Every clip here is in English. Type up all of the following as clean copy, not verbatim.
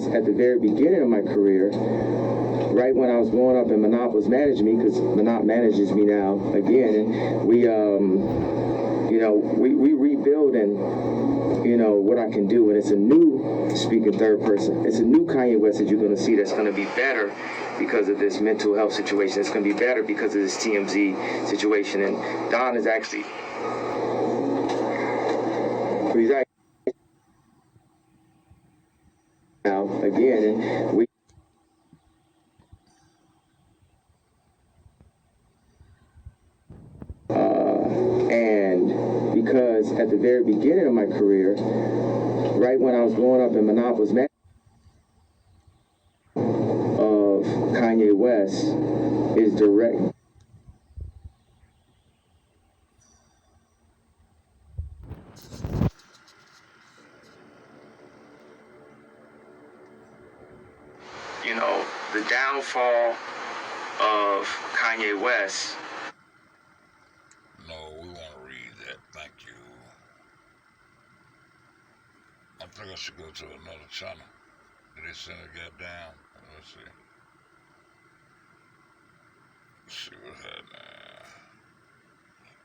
because at the very beginning of my career, right when I was growing up and Manop was managing me, because Manop manages me now again, and we rebuilding, what I can do, and it's a new, speaking third person, it's a new Kanye West that you're going to see that's going to be better because of this mental health situation. It's going to be better because of this TMZ situation, and Don is actually, he's actually now again, and we. And because at the very beginning of my career, right when I was growing up and Manop was mad of Kanye West is direct. The downfall of Kanye West. No, we want to read that. Thank you. I think I should go to another channel. Did they send it get down? Let's see. Let's see what's happening.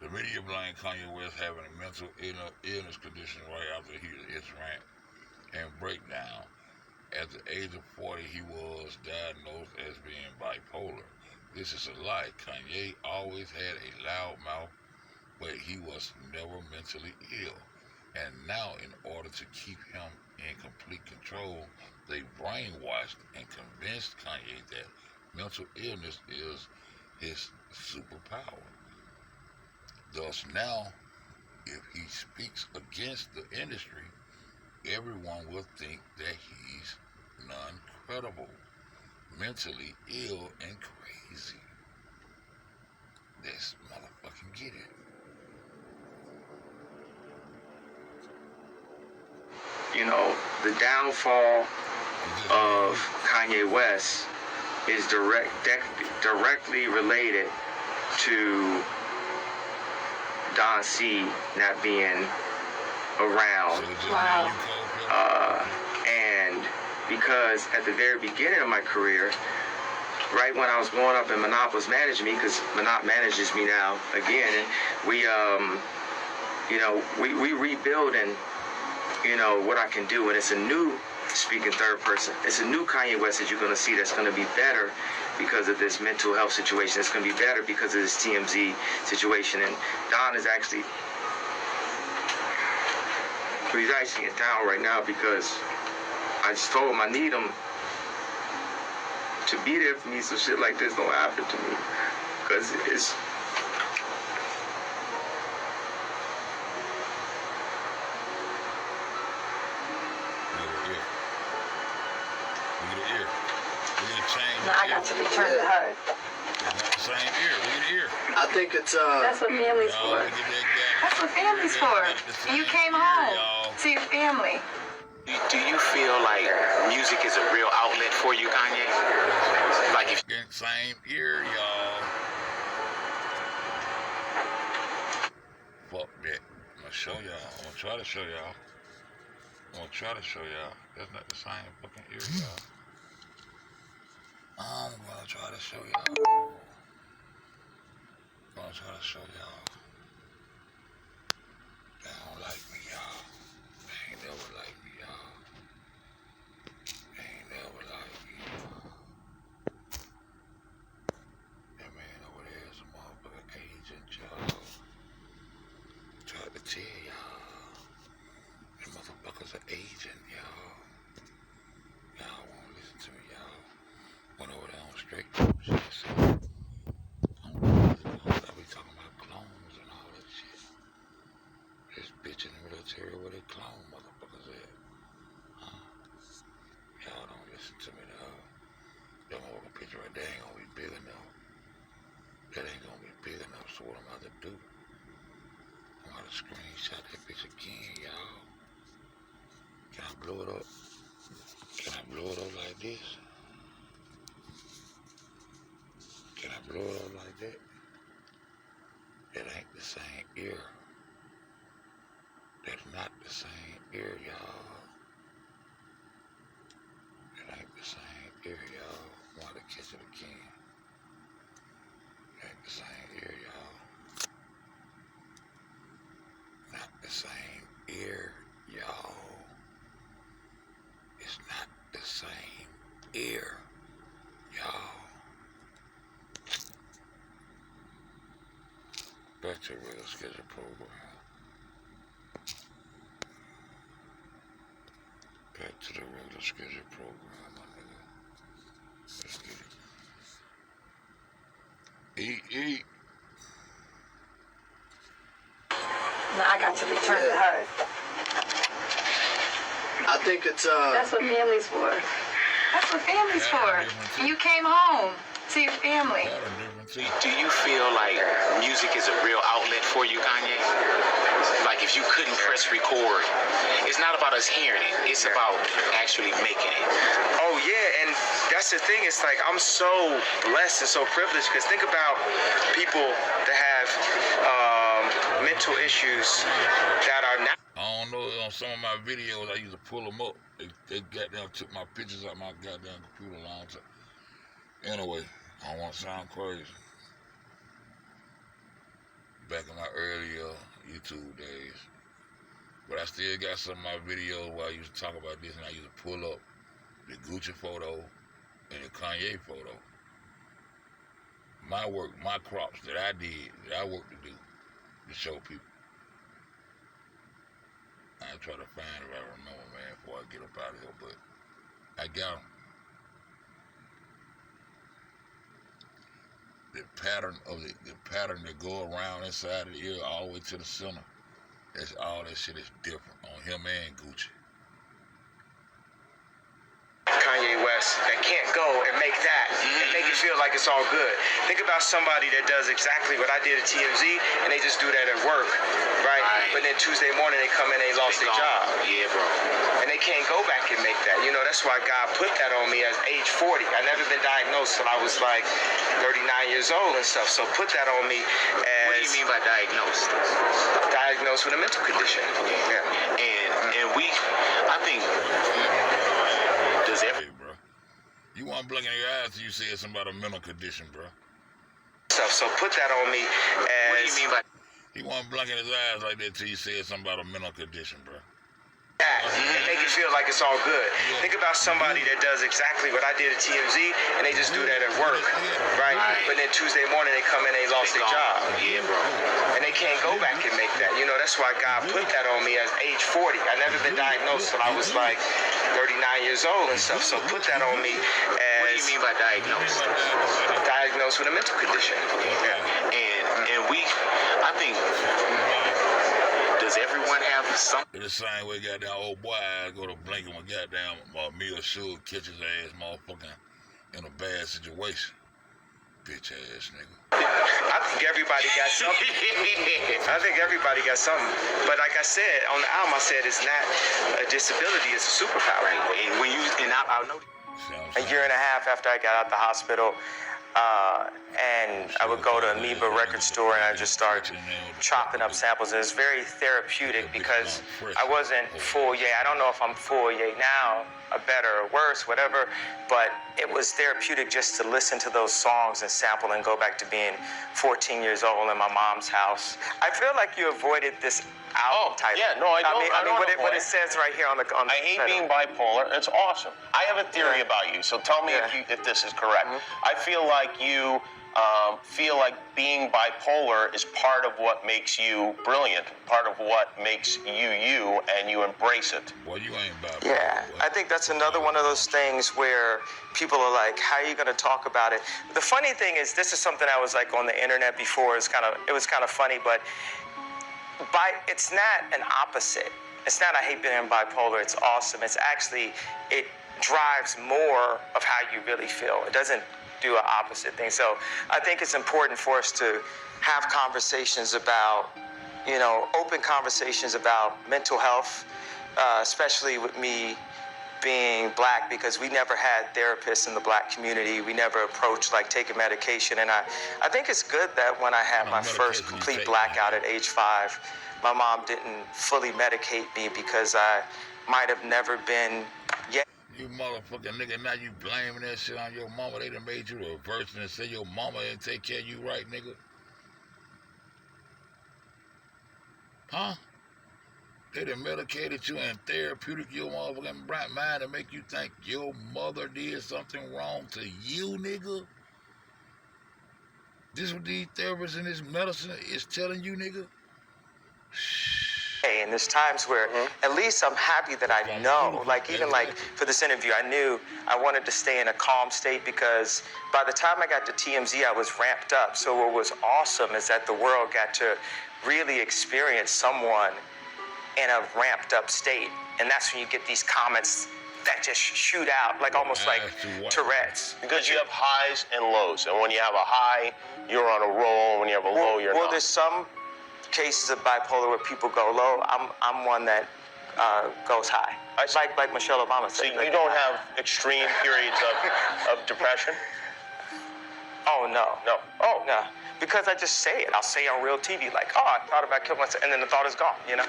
The media blamed Kanye West having a mental illness condition right after his rant and breakdown. At the age of 40, he was diagnosed as being bipolar. This is a lie. Kanye always had a loud mouth, but he was never mentally ill. And now, in order to keep him in complete control, they brainwashed and convinced Kanye that mental illness is his superpower. Thus now, if he speaks against the industry, everyone will think that he's non-credible, mentally ill, and crazy. Let's motherfucking get it. The downfall of Kanye West is directly related to Don C not being around. Wow. And because at the very beginning of my career, right when I was growing up and Manop was managing me, because Manop manages me now again, and we rebuilding, what I can do, and it's a new, speaking third person, it's a new Kanye West that you're going to see that's going to be better because of this mental health situation. It's going to be better because of this TMZ situation, and Don is actually, he's actually in town right now because I just told him I need him to be there for me so shit like this don't happen to me, because it's no, I got to return to her. Same ear. Look at the ear. I think it's That's what family's for. That's what family's for. You came home to your family. Do you feel like music is a real outlet for you, Kanye? Like if Same ear, y'all. Fuck that. I'm gonna show y'all. I'm gonna try to show y'all. That's not the same fucking ear, y'all. I'm gonna try to show y'all. They don't like me, y'all. They ain't never like me, y'all. That man over there is a motherfucking agent, y'all. Tried to tell y'all. That motherfucker's an agent, y'all. Y'all won't listen to me, y'all. Went over there on straight shit. I be talking about clones and all that shit. This bitch in the military where they clone motherfuckers at. Huh? Y'all don't listen to me, dog. That motherfucking picture right there ain't gonna be big enough. That ain't gonna be big enough, so what I'm about to do, I'm about to screenshot that bitch again, y'all. Can I blow it up? Like this? Can I blow it up like that? That ain't the same ear. That's not the same ear, y'all. to the regular schedule program. Back to the regular schedule program, my nigga. Let's get it. Eat. Now I got to return to her. I think it's That's what family's for. That's what family's for. You came home to your family. Do you feel like music is a real outlet for you, Kanye? Like if you couldn't press record, it's not about us hearing it, it's about actually making it. Oh yeah, and that's the thing, it's like I'm so blessed and so privileged, because think about people that have mental issues that are not. I don't know, on some of my videos, I used to pull them up. They goddamn took my pictures out my goddamn computer a long time. Anyway, I don't want to sound crazy. Back in my earlier YouTube days. But I still got some of my videos where I used to talk about this, and I used to pull up the Gucci photo and the Kanye photo. My work, my crops that I did, that I worked to do, to show people. I try to find if I remember, man, before I get up out of here, but I got them. The pattern of the pattern that go around inside of the ear all the way to the center. That's all that shit is different on him and Gucci. Kanye West that can't go and make that and make it feel like it's all good. Think about somebody that does exactly what I did at TMZ and they just do that at work, right? But then Tuesday morning they come in and they lost their job. Yeah, bro. And they can't go back and make that. You know, that's why God put that on me at age 40. I never been diagnosed till I was like 39 years old and stuff. So put that on me as... What do you mean by diagnosed? Diagnosed with a mental condition. Yeah. And we, I think... Hey, bro. You want to blink in your eyes till you say something about a mental condition, bro. So put that on me as... What do you mean by... He want to blink in his eyes like that till you say something about a mental condition, bro. And make it feel like it's all good. Think about somebody that does exactly what I did at TMZ and they just do that at work, right? But then Tuesday morning they come in and they lost their job. Yeah, bro. And they can't go back and make that. You know, that's why God put that on me as age 40. I never been diagnosed till I was like 39 years old and stuff. So put that on me as... What do you mean by diagnosed? Diagnosed with a mental condition. Yeah. And we, I think... Does everyone have some? The same way goddamn old boy I go to blinking when goddamn Meal Sugar catch his ass motherfucking in a bad situation. Bitch ass nigga. I think everybody got something. I think everybody got something. But like I said, on the album I said it's not a disability, it's a superpower. And when you, and I know a year and a half after I got out the hospital, and I would go to Amoeba record store and I just start chopping up samples. It was very therapeutic because I wasn't full yay. I don't know if I'm full yay now, or better or worse, whatever, but it was therapeutic just to listen to those songs and sample and go back to being 14 years old in my mom's house. I feel like you avoided this album title. Yeah, no, I don't. I mean what it says right here on the I hate title. being bipolar. It's awesome. I have a theory about you, so tell me if this is correct. I feel like you feel like being bipolar is part of what makes you brilliant, part of what makes you, and you embrace it. Well, you ain't bipolar. Yeah, I think that's another one of those things where people are like, how are you going to talk about it? The funny thing is, this is something I was like on the internet before. It was kind of funny, but it's not an opposite. It's not I hate being bipolar. It's awesome. It's actually, it drives more of how you really feel. It doesn't do an opposite thing. So I think it's important for us to have conversations about, open conversations about mental health, especially with me being black, because we never had therapists in the black community. We never approached like taking medication. And I think it's good that when I had my first complete blackout at age 5, my mom didn't fully medicate me because I might have never been yet. You motherfucking nigga, now you blaming that shit on your mama. They done made you reverse and say your mama didn't take care of you right, nigga. Huh? They done medicated you and therapeutic your motherfucking bright mind to make you think your mother did something wrong to you, nigga. This what these therapists and this medicine is telling you, nigga? And there's times where at least I'm happy that I know, like even like for this interview, I knew I wanted to stay in a calm state because by the time I got to TMZ, I was ramped up. So what was awesome is that the world got to really experience someone in a ramped up state. And that's when you get these comments that just shoot out, like almost like Tourette's. Because you have highs and lows. And when you have a high, you're on a roll. When you have a low, you're not. Well, there's some cases of bipolar where people go low. I'm one that goes high. Like Michelle Obama said. So you don't have extreme periods of depression? Oh, no. No. Oh, no. Because I just say it. I'll say on real TV, like, oh, I thought about killing myself, and then the thought is gone, you know?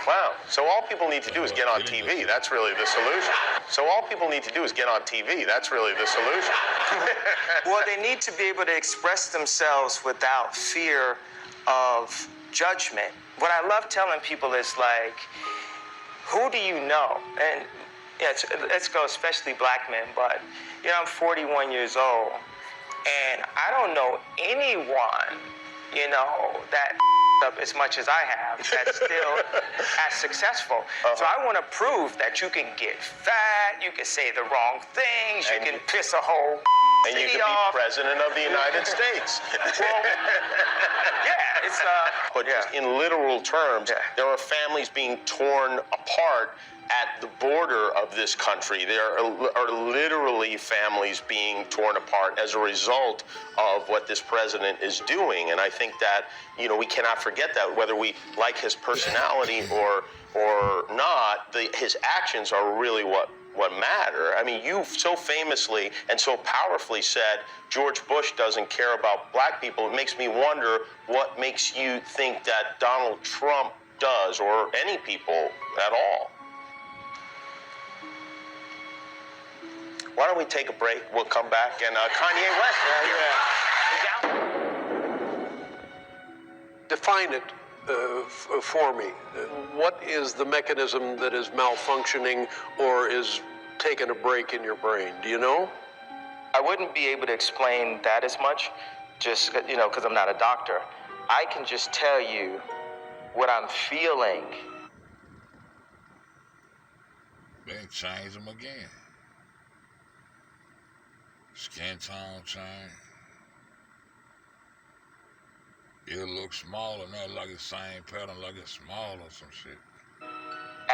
Wow. So all people need to do is get on TV. That's really the solution. So all people need to do is get on TV. That's really the solution. Well, they need to be able to express themselves without fear of judgment. What I love telling people is like, who do you know? And yeah, let's go, especially black men, but you know, I'm 41 years old, and I don't know anyone, you know, that up as much as I have, that's still as successful. So I want to prove that you can get fat, you can say the wrong things, you can piss a whole and you can off. be president of the United States. Well, yeah, it's But in literal terms, there are families being torn apart at the border of this country. There are literally families being torn apart as a result of what this president is doing. And I think that, you know, we cannot forget that, whether we like his personality or not, his actions are really what matter. I mean, you so famously and so powerfully said George Bush doesn't care about black people. It makes me wonder what makes you think that Donald Trump does, or any people at all. Why don't we take a break? We'll come back. And Kanye West. Define it for me. What is the mechanism that is malfunctioning or is taking a break in your brain? Do you know? I wouldn't be able to explain that as much, just, you know, because I'm not a doctor. I can just tell you what I'm feeling. They change them again. Skin tone change. It looks smaller now, like it's same pattern, like it's small or some shit.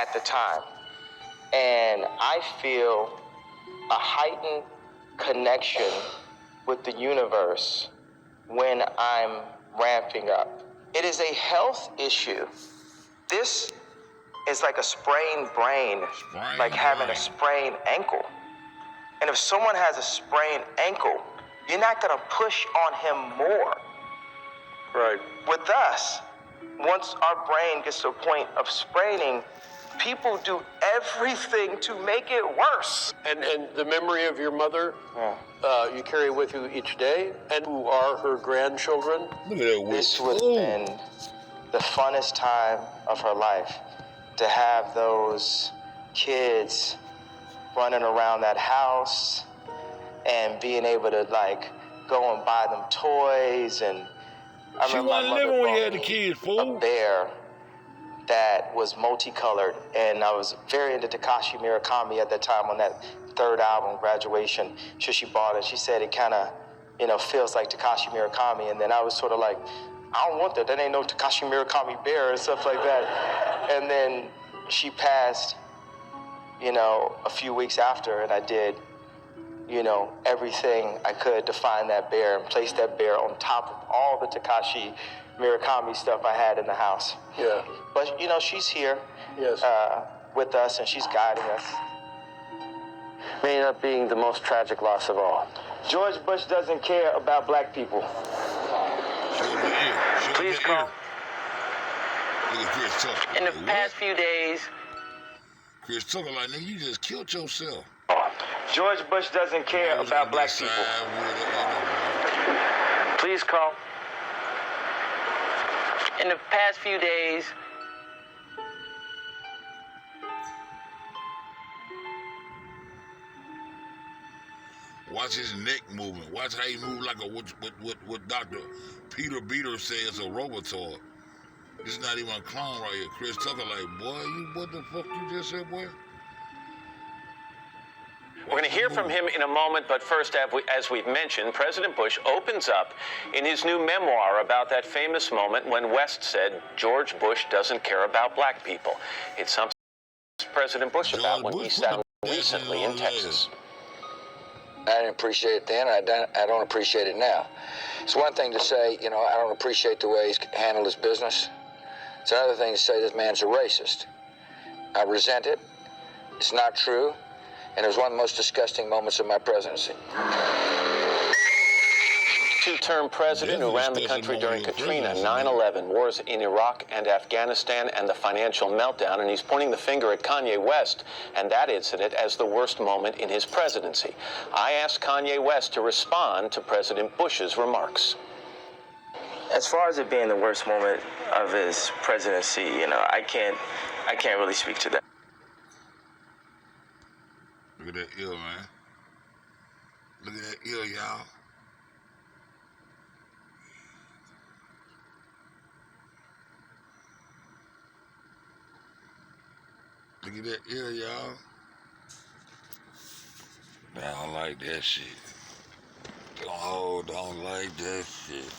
At the time. And I feel a heightened connection with the universe when I'm ramping up. It is a health issue. This is like a sprained brain, like having a sprained ankle. And if someone has a sprained ankle, you're not gonna push on him more. Right. With us, once our brain gets to a point of spraining, people do everything to make it worse. And the memory of your mother, you carry with you each day, and who are her grandchildren? Look at that whip. This would have been the funnest time of her life, to have those kids running around that house and being able to like go and buy them toys. And I She remember wasn't my mother living when you bought had the me kids, fool. a bear that was multicolored, and I was very into Takashi Murakami at that time on that third album, Graduation. So she bought it. She said it kind of, you know, feels like Takashi Murakami. And then I was sort of like, I don't want that. That ain't no Takashi Murakami bear and stuff like that. And then she passed, you know, a few weeks after, and I did, you know, everything I could to find that bear and place that bear on top of all the Takashi Murakami stuff I had in the house. Yeah. But, you know, she's here with us, and she's guiding us. May end up being the most tragic loss of all. George Bush doesn't care about black people. Please call. Look at Chris Tucker. In the past few days, Chris Tucker, like, nigga, you just killed yourself. George Bush doesn't care about black people. Please call. In the past few days, Watch his neck movement. Watch how he move like what Dr. Peter Beater says a robotoid. This is not even a clown right here. Chris Tucker like, boy, what the fuck you just said, boy? We're going to hear from him in a moment, but first, as we've mentioned, President Bush opens up in his new memoir about that famous moment when West said, George Bush doesn't care about black people. It's something President Bush about when he sat recently in Texas. I didn't appreciate it then. I don't appreciate it now. It's one thing to say, I don't appreciate the way he's handled his business. It's another thing to say this man's a racist. I resent it. It's not true. And it was one of the most disgusting moments of my presidency. Two-term president who ran the country during Katrina, 9/11, wars in Iraq and Afghanistan, and the financial meltdown, and he's pointing the finger at Kanye West and that incident as the worst moment in his presidency. I asked Kanye West to respond to President Bush's remarks. As far as it being the worst moment of his presidency, I can't really speak to that. Look at that ill, man. Look at that ill, y'all. Look at that ill, y'all. I don't like that shit. Don't like that shit.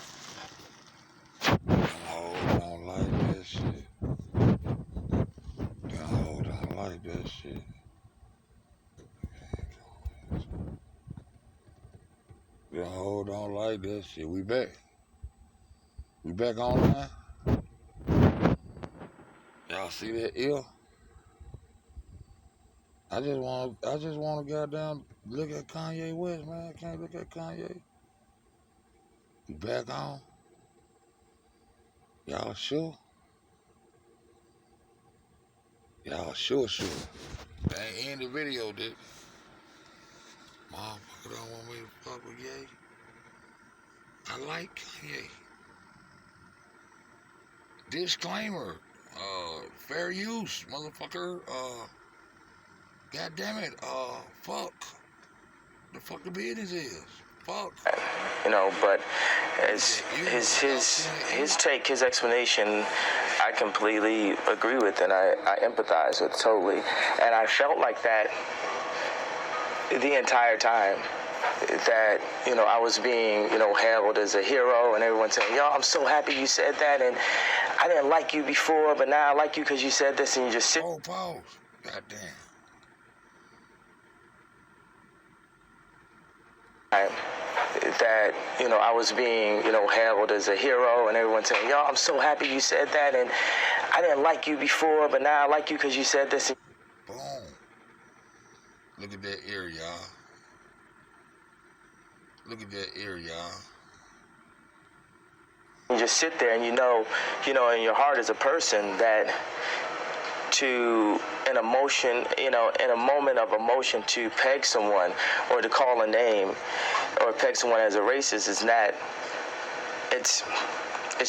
Don't like that shit. Don't like that shit. Don't like that shit. We back. We back online. Y'all see that ill? I just want to goddamn look at Kanye West, man. I can't look at Kanye. We back on. Y'all sure? Y'all sure. They ain't end the video, dude. Motherfucker don't want me to fuck with Ye. I like Kanye. Disclaimer. Fair use, motherfucker. God damn it. Fuck. The fuck the business is. Fuck. But as his take, his explanation, I completely agree with, and I empathize with totally. And I felt like that the entire time, that I was being hailed as a hero, and everyone saying, yo, I'm so happy you said that, and I didn't like you before, but now I like you because you said this, and you just sit. Oh, pause. Goddamn. That I was being hailed as a hero, and everyone saying, yo, I'm so happy you said that, and I didn't like you before, but now I like you because you said this. Boom. Look at that ear, y'all. Look at that ear, y'all. You just sit there and in your heart as a person that in a moment of emotion, to peg someone or to call a name or peg someone as a racist is not, it's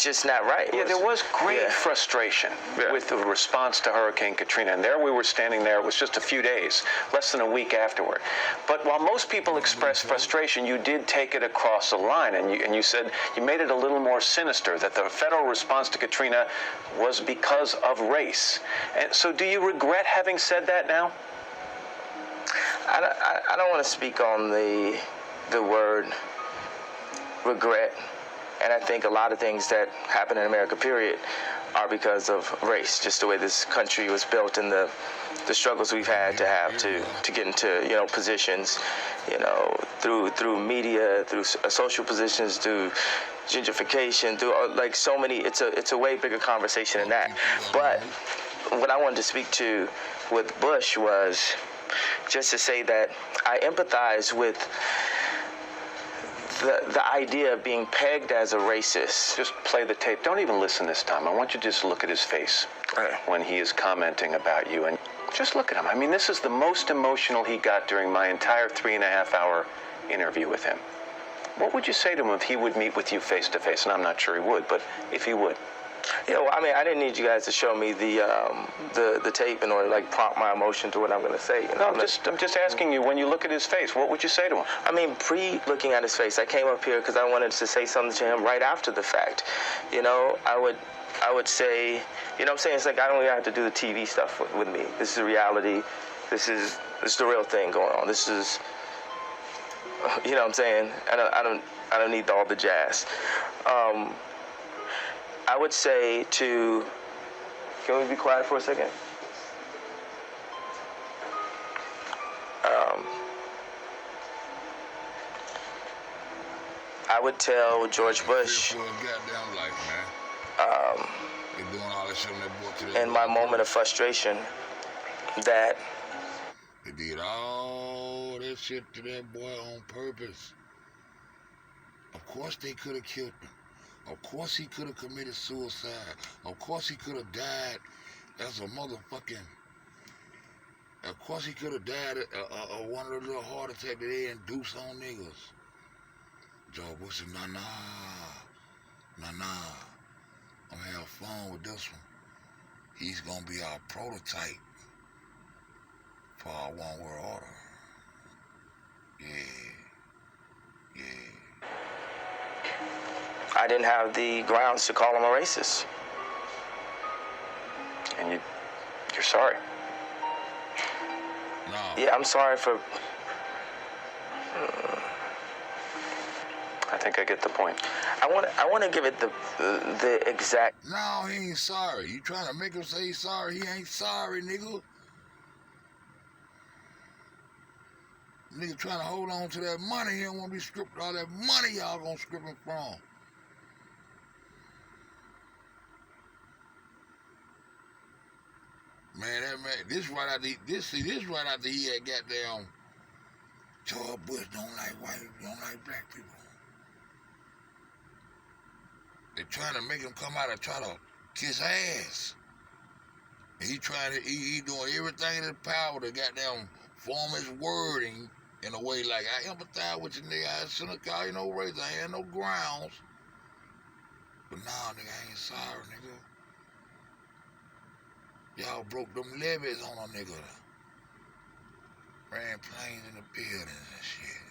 just not right. Yeah, there was great frustration with the response to Hurricane Katrina. And there we were standing there. It was just a few days, less than a week afterward. But while most people expressed frustration, you did take it across the line. And you said you made it a little more sinister, that the federal response to Katrina was because of race. And so do you regret having said that now? I don't want to speak on the word regret. And I think a lot of things that happen in America, period, are because of race, just the way this country was built and the struggles we've had to get into, positions, through media, through social positions, through gentrification, through like so many. It's a way bigger conversation than that. But what I wanted to speak to with Bush was just to say that I empathize with the idea of being pegged as a racist. Just play the tape. Don't even listen this time. I want you to just look at his face when he is commenting about you. And just look at him. I mean, this is the most emotional he got during my entire 3.5-hour interview with him. What would you say to him if he would meet with you face to face? And I'm not sure he would, but if he would. Yeah, well, I mean, I didn't need you guys to show me the tape in order to like prompt my emotion to what I'm going to say. You know? I'm just asking you, when you look at his face, what would you say to him? I mean, pre-looking at his face, I came up here because I wanted to say something to him right after the fact. You know, I would say, you know what I'm saying? It's like I don't even have to do the TV stuff with me. This is reality. This is the real thing going on. This is, you know what I'm saying? I don't need all the jazz. I would say to, can we be quiet for a second? I would tell George Bush, in my moment of frustration, that they did all that shit to that boy on purpose. Of course they could have killed him. Of course he could have committed suicide. Of course he could have died as a motherfucking... Of course he could have died of one of the little heart attacks that they induce on niggas. George Bush said, nah. I'm gonna have fun with this one. He's gonna be our prototype for our one world order. Yeah. I didn't have the grounds to call him a racist. And you're sorry. No. Yeah, I'm sorry for... I think I get the point. I want to give it the exact... No, he ain't sorry. You trying to make him say he's sorry? He ain't sorry, nigga. Nigga trying to hold on to that money. He don't want to be stripped all that money y'all gonna strip him from. Man, this right after he had goddamn George Bush don't like black people. They trying to make him come out and try to kiss ass. And he doing everything in his power to goddamn form his wording in a way like, I empathize with you, nigga. I shouldn't call you no race. I ain't no grounds. But nah, nigga, I ain't sorry, nigga. Y'all broke them levees on a nigga. Ran planes in the buildings and shit.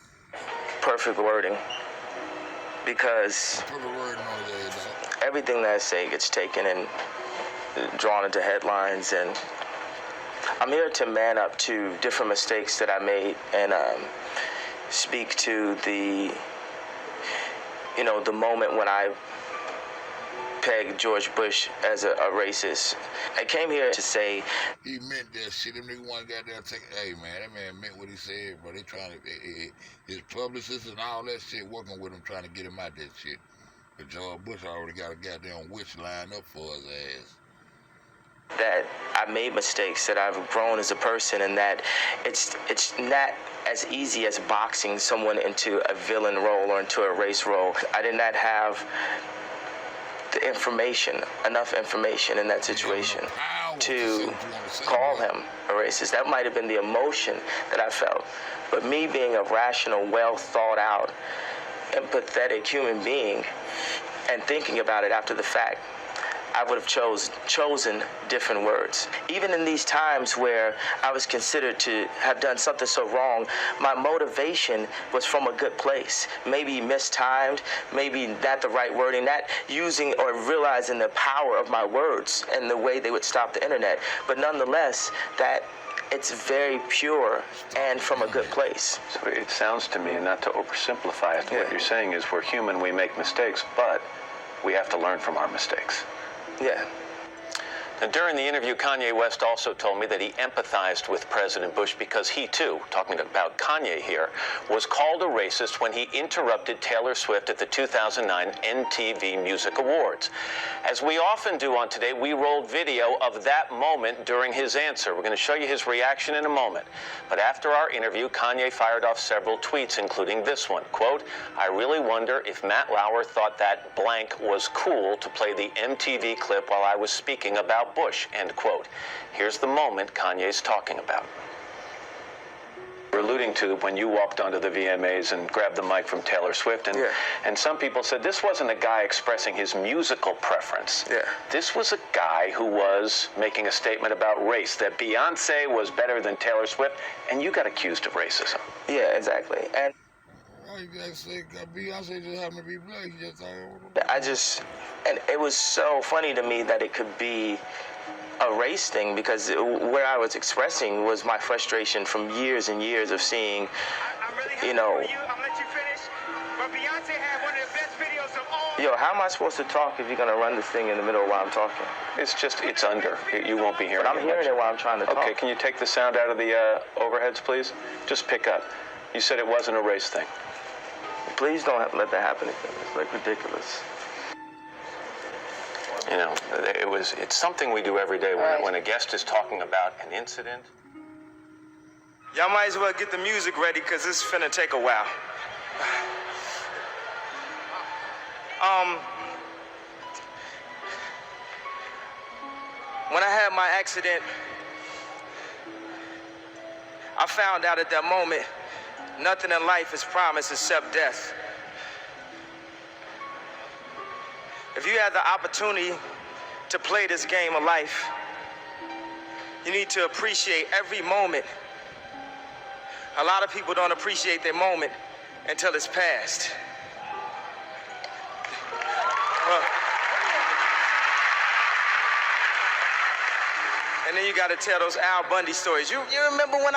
Perfect wording. Because Perfect wording on the way, dog. Everything that I say gets taken and drawn into headlines, and I'm here to man up to different mistakes that I made and speak to the moment when I pegged George Bush as a racist. I came here to say... He meant that shit. Them niggas want to goddamn take... Hey, man, that man meant what he said, bro. They trying to... His publicists and all that shit working with him, trying to get him out that shit. But George Bush already got a goddamn witch lined up for his ass. That I made mistakes, that I've grown as a person, and that it's not as easy as boxing someone into a villain role or into a race role. I did not have the enough information in that situation to call him a racist. That might have been the emotion that I felt. But me being a rational, well thought out, empathetic human being and thinking about it after the fact, I would have chosen different words. Even in these times where I was considered to have done something so wrong, my motivation was from a good place. Maybe mistimed, maybe not the right wording, not using or realizing the power of my words and the way they would stop the internet. But nonetheless, that it's very pure and from a good place. So it sounds to me, and not to oversimplify it, what you're saying is we're human, we make mistakes, but we have to learn from our mistakes. Yeah. Now, during the interview, Kanye West also told me that he empathized with President Bush because he, too, talking about Kanye here, was called a racist when he interrupted Taylor Swift at the 2009 MTV Music Awards. As we often do on Today, we rolled video of that moment during his answer. We're going to show you his reaction in a moment. But after our interview, Kanye fired off several tweets, including this one. Quote, I really wonder if Matt Lauer thought that blank was cool to play the MTV clip while I was speaking about Bush, end quote. Here's the moment Kanye's talking about. We're alluding alluding to when you walked onto the VMAs and grabbed the mic from Taylor Swift. And some people said this wasn't a guy expressing his musical preference. This was a guy who was making a statement about race, that Beyonce was better than Taylor Swift, and you got accused of racism. Yeah, exactly. And you gotta say Beyonce just happened to be black. and it was so funny to me that it could be a race thing, because where I was expressing was my frustration from years and years of seeing, you know, yo, how am I supposed to talk if you're gonna run this thing in the middle while I'm talking? It's under. You won't be hearing it. But I'm hearing it while I'm trying to talk. Okay, can you take the sound out of the overheads, please? Just pick up. You said it wasn't a race thing. Please don't let that happen again. It's like ridiculous. You know, it's something we do every day when a guest is talking about an incident. Y'all might as well get the music ready, because it's finna take a while. When I had my accident, I found out at that moment, nothing in life is promised except death. If you had the opportunity to play this game of life, you need to appreciate every moment. A lot of people don't appreciate their moment until it's past. And then you got to tell those Al Bundy stories. You remember when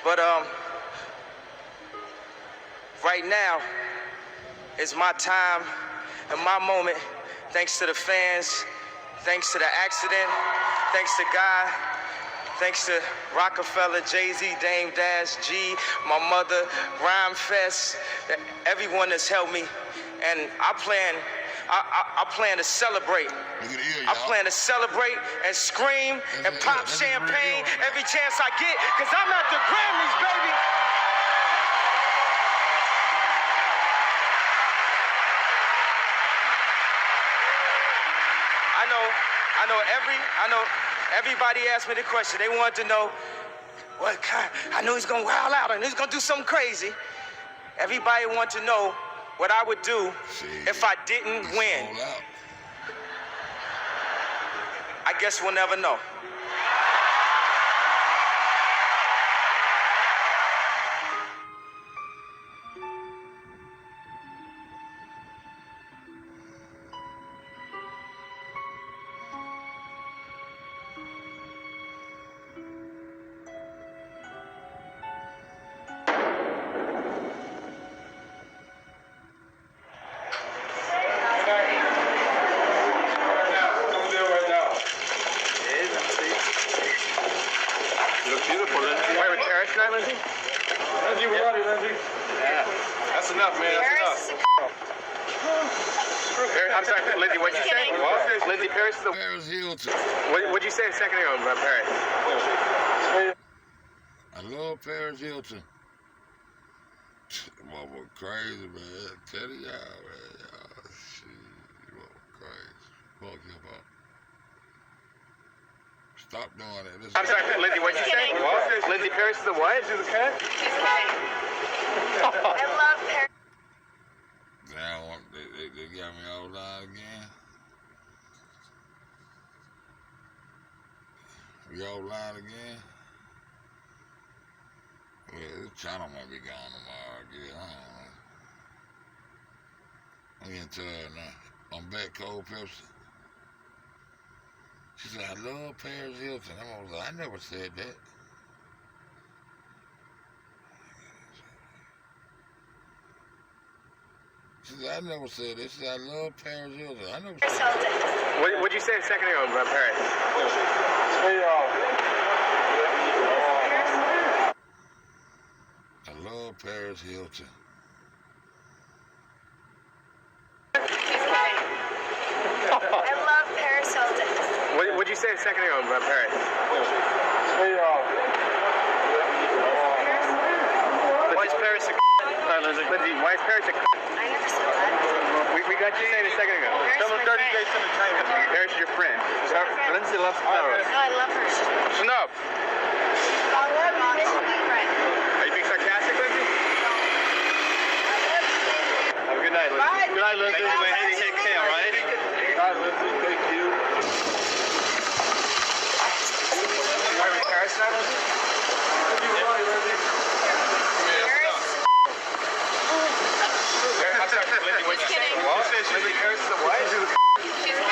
But right now is my time and my moment, thanks to the fans, thanks to the accident, thanks to God, thanks to Rockefeller, Jay-Z, Dame Dash, G, my mother, Rhyme Fest, everyone that's helped me. And I plan to celebrate. I plan to celebrate and scream and pop champagne every chance I get, because I'm at the Grammys, baby. I know everybody asked me the question. They wanted to know what kind. I knew he's gonna wild out and he's gonna do something crazy. Everybody wanted to know what I would do if I didn't win. I guess we'll never know. That's enough, man. That's enough. I'm sorry, Lindsay, what'd you say? Lindsay Paris is the... Paris Hilton. What'd you say a second ago about Paris? I love Paris Hilton. Mama crazy, man. Tell y'all, man. Y'all, shit. Mama crazy. Fuck hip hop. Stop doing it. I'm sorry, Lindsay, what'd you say? Lindsay Paris is the what? She's a cat? I love Paris. Damn, they got me all line again. We all line again? Yeah, this channel might be gone tomorrow, I guess. I don't know. I'm getting tired now. I'm back, Cold Pepsi. She said, I love Paris Hilton. I was like, I never said that. She said, I never said that. She said, I love Paris Hilton. I never said that. What'd you say a second ago about Paris? I love Paris Hilton. I love Paris Hilton. What'd you say a second ago about Paris? Why is Paris a Lindsay, why is Paris a I never said that. We got you saying a second ago. Paris is my friend. Paris is your friend. Lindsay loves No, Paris. I love her. She's Enough. my friend. Just kidding. What? Lindsay Paris is a what? She's kidding. I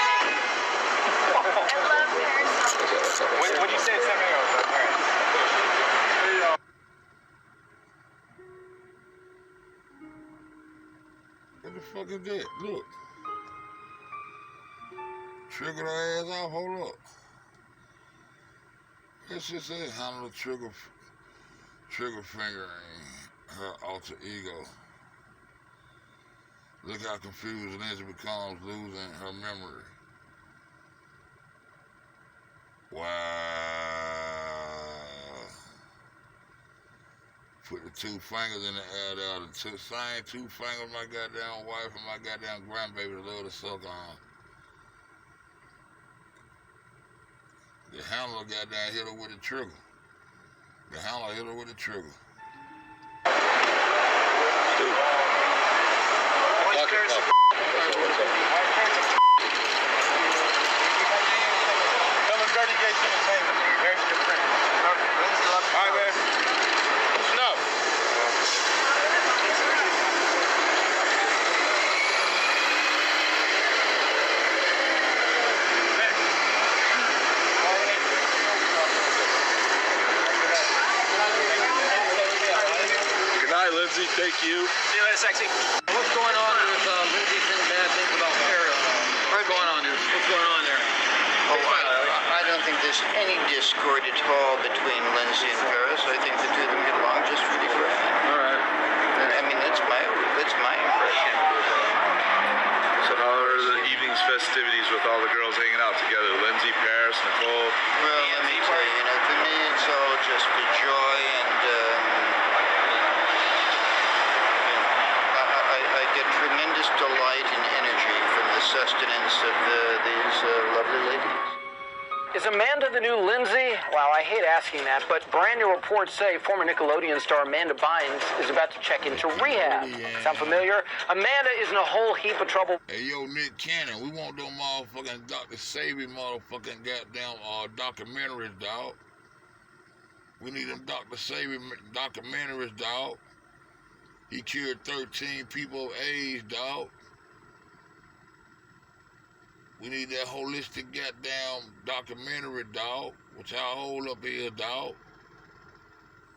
love Paris. What did you say a second ago? All right. What the fuck is that? Look. Trigger her ass off, hold up. Let's just say handle the trigger fingering her alter ego. Look how confused Lindsay becomes, losing her memory. Wow. Put the two fingers in the air there. The same two fingers my goddamn wife and my goddamn grandbaby love to suck on. The handler goddamn hit her with the trigger. The handler hit her with the trigger. Lindsay, thank you. See you later, sexy. What's going on with Lindsay saying bad things about Paris? What's going on there? What's going on there? Oh, I don't think there's any discord at all between Lindsay and Paris. I think the two of them get along just really great. All right. I mean, that's my impression. So how are the evening's festivities with all the girls hanging out together? Lindsay, Paris, Nicole? Well, let me tell you, for me, it's all just a joy, and I get tremendous delight and energy from the sustenance of these lovely ladies. Is Amanda the new Lindsay? Well, I hate asking that, but brand new reports say former Nickelodeon star Amanda Bynes is about to check into rehab. Sound familiar? Amanda is in a whole heap of trouble. Hey, yo, Nick Cannon, we want them motherfucking Dr. Savy motherfucking goddamn documentaries, dog. We need them Dr. Savy documentaries, dog. He cured 13 people of AIDS, dog. We need that holistic goddamn documentary, dog, which I hold up here, dog.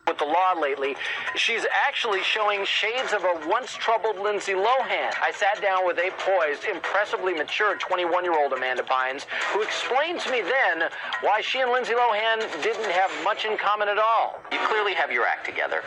With the law lately, she's actually showing shades of a once troubled Lindsay Lohan. I sat down with a poised, impressively mature 21-year-old Amanda Bynes, who explained to me then why she and Lindsay Lohan didn't have much in common at all. You clearly have your act together.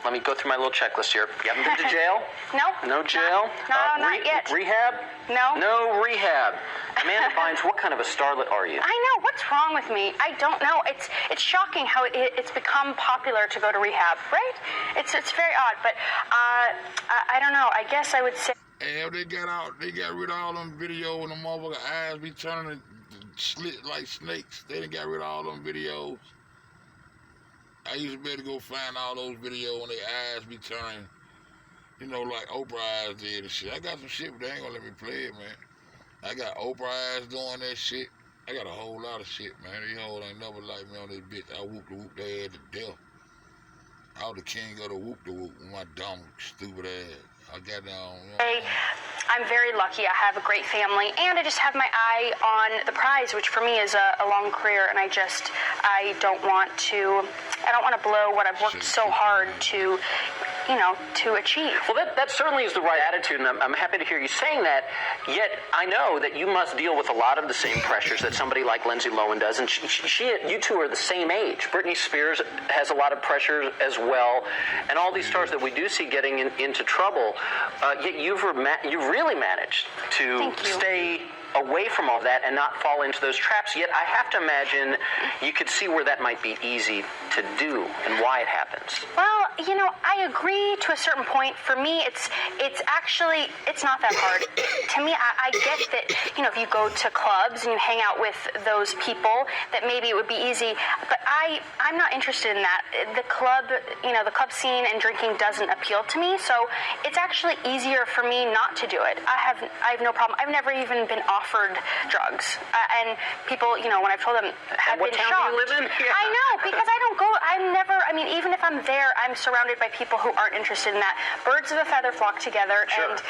Let me go through my little checklist here. You haven't been to jail? No. No jail? Not yet. Rehab? No. No rehab. Amanda Bynes, what kind of a starlet are you? I know. What's wrong with me? I don't know. It's shocking how it's become popular to go to rehab, right? It's very odd, but I don't know. I guess I would say. Hey, they got rid of all them videos and the motherfucking eyes be turning slit like snakes. They done got rid of all them videos. I used to be able to go find all those videos when their eyes be turning, you know, like Oprah eyes did and shit. I got some shit, but they ain't gonna let me play it, man. I got Oprah eyes doing that shit. I got a whole lot of shit, man. These hoes ain't never like me on this bitch. I whoop their ass to death. I was the king of the whoop with my dumb, stupid ass. I got down. I'm very lucky. I have a great family, and I just have my eye on the prize, which for me is a long career, and I don't want to blow what I've worked so hard to achieve. Well, that certainly is the right attitude, and I'm happy to hear you saying that. Yet I know that you must deal with a lot of the same pressures that somebody like Lindsay Lohan does, and you two are the same age. Britney Spears has a lot of pressure as well, and all these stars that we do see getting into trouble. Yet you've really managed to stay away from all that and not fall into those traps. Yet I have to imagine you could see where that might be easy to do and why it happens. Well, I agree to a certain point. For me, it's not that hard. To me, I get that, if you go to clubs and you hang out with those people, that maybe it would be easy. But I'm not interested in that. The club scene and drinking doesn't appeal to me. So it's actually easier for me not to do it. I have no problem. I've never even been offered drugs. And people, when I've told them, have what been town shocked. do you live in? Yeah. I know, because I'm never, even if I'm there, I'm surrounded by people who aren't interested in that. Birds of a feather flock together, Sure. and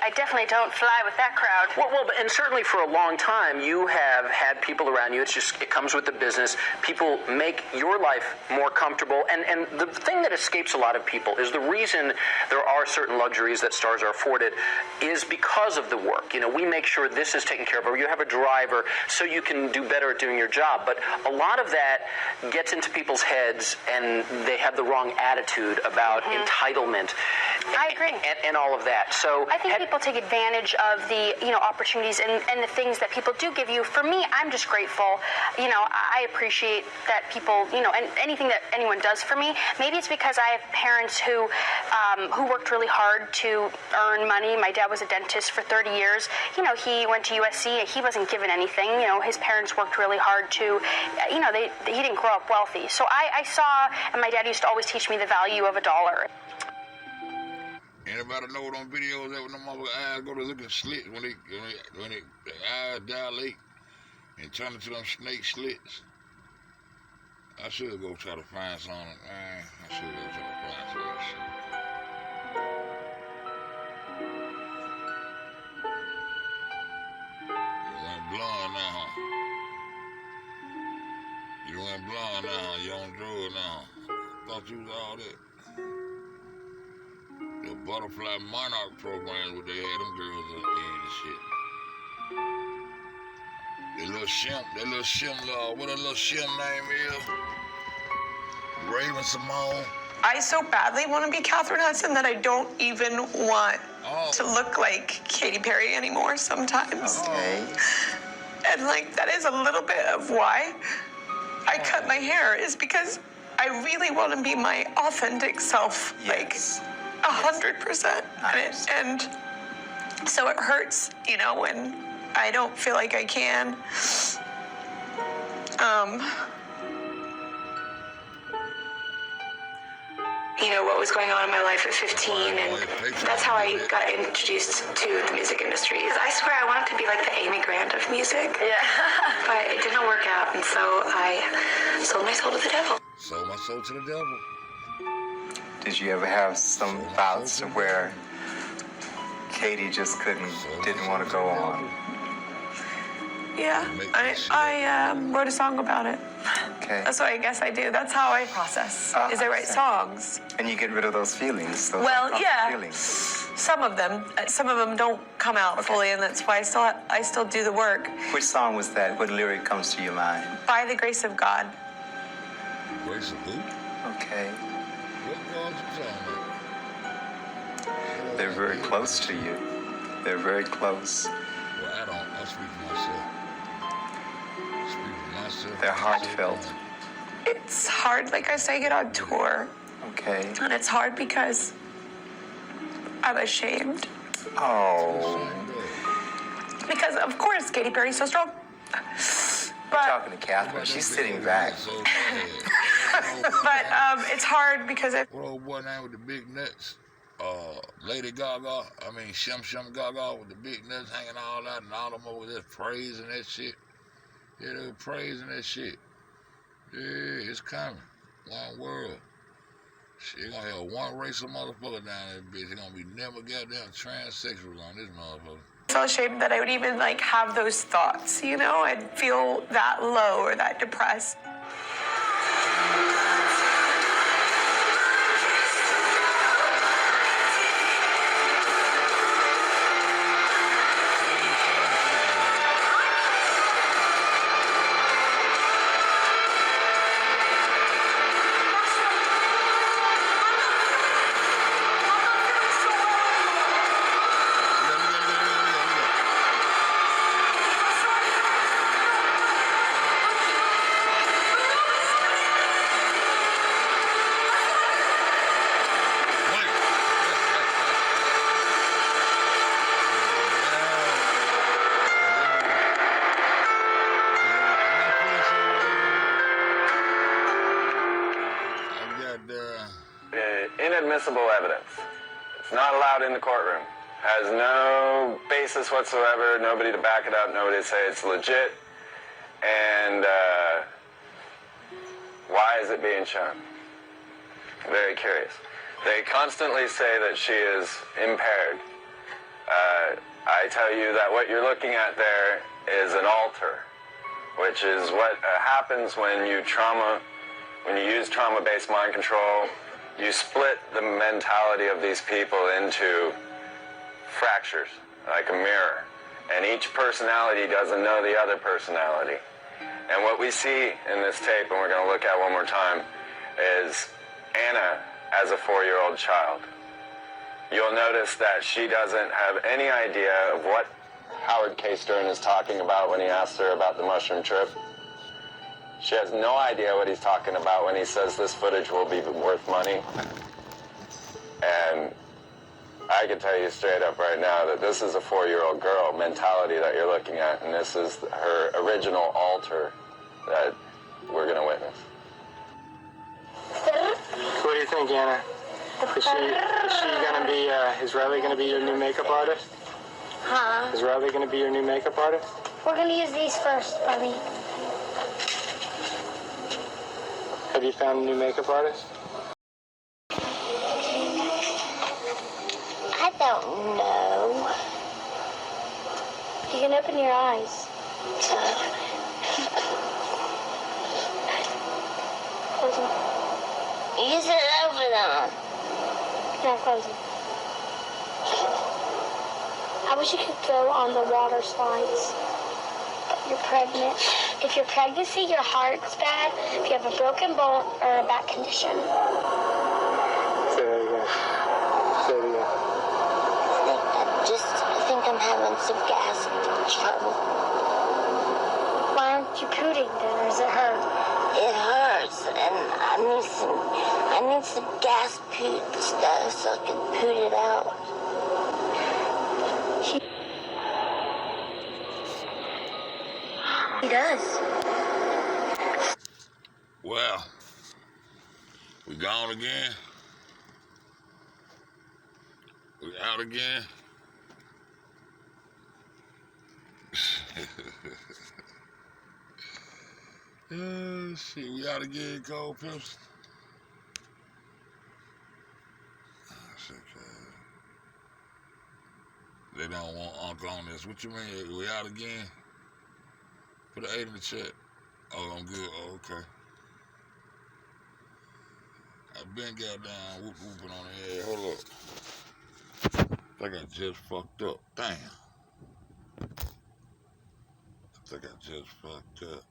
I definitely don't fly with that crowd. Well, and certainly for a long time, you have had people around you. It comes with the business. People make your life more comfortable. And the thing that escapes a lot of people is the reason there are certain luxuries that stars are afforded is because of the work. We make sure this is taken care of, or you have a driver so you can do better at doing your job. But a lot of that gets into people's heads, and they have the wrong attitude about entitlement. I agree. And all of that. So I think people take advantage of the opportunities and the things that people do give you. For me, I'm just grateful. I appreciate that people, and anything that anyone does for me. Maybe it's because I have parents who worked really hard to earn money. My dad was a dentist for 30 years. He went to USC. He wasn't given anything. His parents worked really hard to, he didn't grow up wealthy. So I saw, and my dad used to always teach me the value of $1. Anybody know them videos that when them mother eyes go to looking slits when they the eyes dilate and turn into them snake slits? I should go try to find some. Man, I should go try to find some of that shit. You went blonde now, huh? You went blonde now, huh? You on drugs now. Thought you was all that. The Butterfly Monarch program, what they had them girls up there and shit. That little Shim, what that little Shim name is? Raven Simone. I so badly want to be Catherine Hudson that I don't even want to look like Katy Perry anymore sometimes. Okay. And that is a little bit of why I cut my hair, is because I really want to be my authentic self. Yes. 100%. And so it hurts, when I don't feel like I can. What was going on in my life at 15, and that's how I got introduced to the music industry. I swear I wanted to be like the Amy Grant of music. Yeah. But it didn't work out, and so I sold my soul to the devil. Sold my soul to the devil. Did you ever have some bouts where Katie just didn't want to go on? Yeah, I wrote a song about it. Okay. That's what I guess I do. That's how I process, is I write songs. And you get rid of those feelings. Those feelings. Some of them don't come out fully, and that's why I still do the work. Which song was that? What lyric comes to your mind? By the grace of God. Grace of who? Okay. What God you talking about? They're very close to you. They're very close. Well, I speak for myself. They're heartfelt. It's hard, like I say, get on tour. Okay. And it's hard because I'm ashamed. Oh. Because, of course, Katy Perry's so strong. But I'm talking to Catherine. She's sitting back. But it's hard because What old boy name with the big nuts? Lady Gaga. Shim Gaga with the big nuts hanging all out, and all them over there praising that shit. Yeah, they were praising that shit. Yeah, it's coming. One world. Shit, gonna have one race of motherfucker down there, bitch. It's gonna be never goddamn transsexual on this motherfucker. I feel ashamed that I would even have those thoughts, I'd feel that low or that depressed. Inadmissible evidence. It's not allowed in the courtroom. has no basis whatsoever, nobody to back it up, nobody to say it's legit. And why is it being shown? Very curious. They constantly say that she is impaired. I tell you that what you're looking at there is an altar, which is what happens when you use trauma-based mind control. You split the mentality of these people into fractures, like a mirror. And each personality doesn't know the other personality. And what we see in this tape, and we're going to look at one more time, is Anna as a 4-year-old child. You'll notice that she doesn't have any idea of what Howard K. Stern is talking about when he asks her about the mushroom trip. She has no idea what he's talking about when he says this footage will be worth money. And I can tell you straight up right now that this is a 4-year-old girl mentality that you're looking at, and this is her original altar that we're going to witness. What do you think, Anna? Is she gonna be, is Riley gonna be your new makeup artist? Huh? Is Riley gonna be your new makeup artist? We're gonna use these first, Bobby. Have you found a new makeup artist? I don't know. You can open your eyes. Close them. You said open them. No, close them. I wish you could go on the water slides. You're pregnant. If your pregnancy, your heart's bad, if you have a broken bone or a back condition. Say that again. Say it again. I think I'm having some gas trouble. Why aren't you pooting then, or does it hurt? It hurts, and I need some gas poot stuff so I can poot it out. He does. Well, we gone again. We out again. Shit, we out again, Cold Pips. They don't want Uncle on this. What you mean? We out again? Put an 8 in the chat. Oh, I'm good. Oh, okay. I've been goddamn whooping on the head. Hold up. I think I just fucked up. Damn. I think I just fucked up.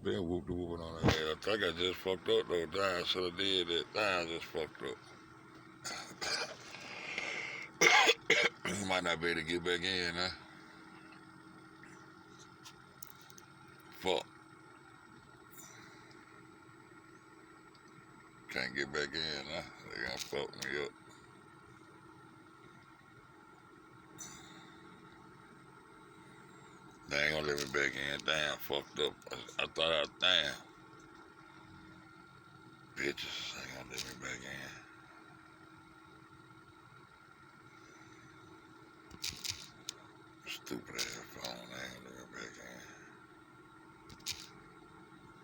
Been whooping on the head. I think I just fucked up though. Damn, I should have did that. Damn, I just fucked up. You might not be able to get back in, huh? Fuck. Can't get back in, huh? They gonna fuck me up. They ain't gonna let me back in. Damn, fucked up. I thought I was damn. Bitches ain't gonna let me back in. Stupid ass phone, they ain't gonna let me back in.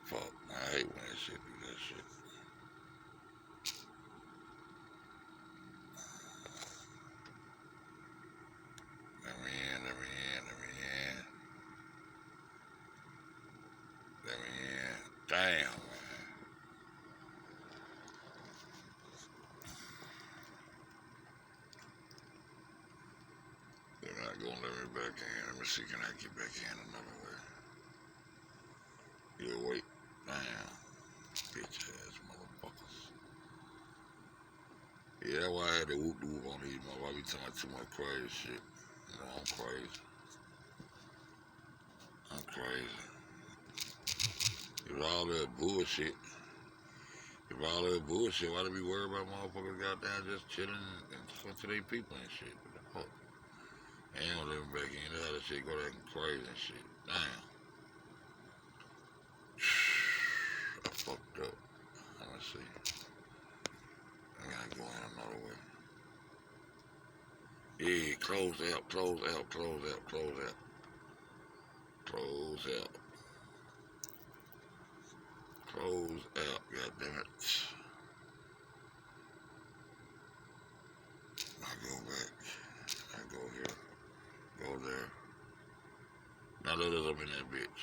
Fuck, I hate when that shit do that shit. Let me in. Damn, man. They're not gonna let me back in. Let me see, can I get back in another way? Yeah, wait. Damn. Bitch ass motherfuckers. Yeah, that's why I had to whoop on these motherfuckers. I be talking too much crazy shit. You know, I'm crazy. If all that bullshit, why they be worried about motherfuckers goddamn just chilling and talking to their people and shit? What the fuck? They ain't gonna let me back in. That's how that shit go acting crazy and shit. Damn. I fucked up. Let me see. Yeah, close out, close out, close out, close out. Close out. Close out, goddammit. I go back. I go here. Go there. Now let us up in that bitch.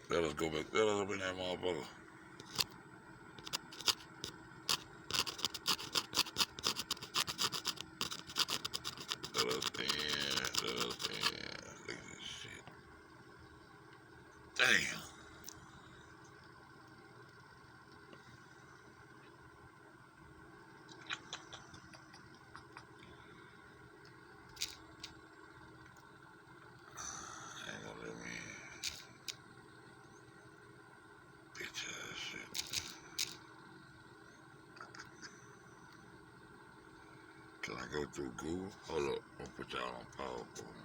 Let us go back. Let us up in that motherfucker. Let us in. Let us in. Look at this shit. Damn. Ain't gonna let me in. Bitch ass shit. Can I go through Google? Hold up. I'll put y'all on pause for a minute.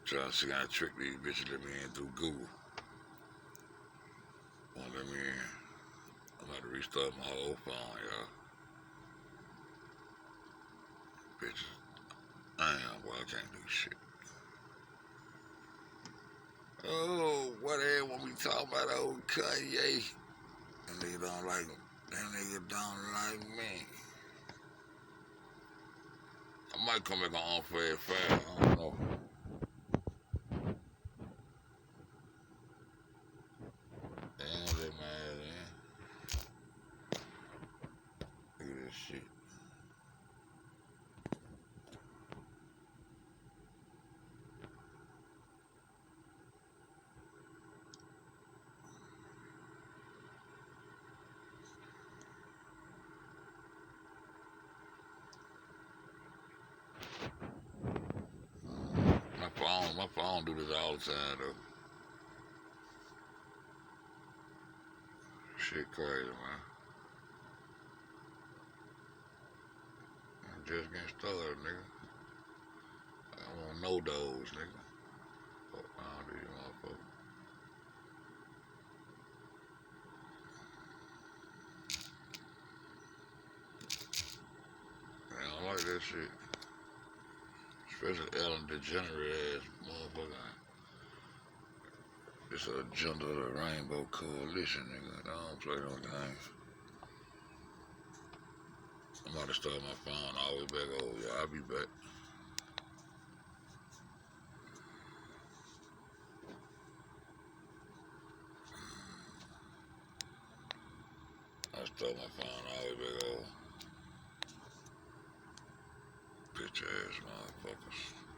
Trying to see how to trick these bitches let me in through Google. Won't let me in. I'm about to restart my whole phone, y'all. Bitches. Damn, boy, I can't do shit. Oh, what the hell when we talking about old Kanye? That nigga don't like him. That nigga don't like me. I might come back on Unfair Fire. I don't know. Damn, let my ass in. Look at this shit. My phone do this all the time, though. Shit crazy, man. I'm just getting started, nigga. I want no those, nigga. Fuck around these motherfuckers. Man, I don't like that shit. Especially Ellen DeGenerate ass motherfucker. It's a agenda of the Rainbow Coalition, nigga. I don't play no games. I'm about to start my phone all the way back over, y'all. I'll be back. I'll start my phone all the way back over. Bitch ass motherfuckers.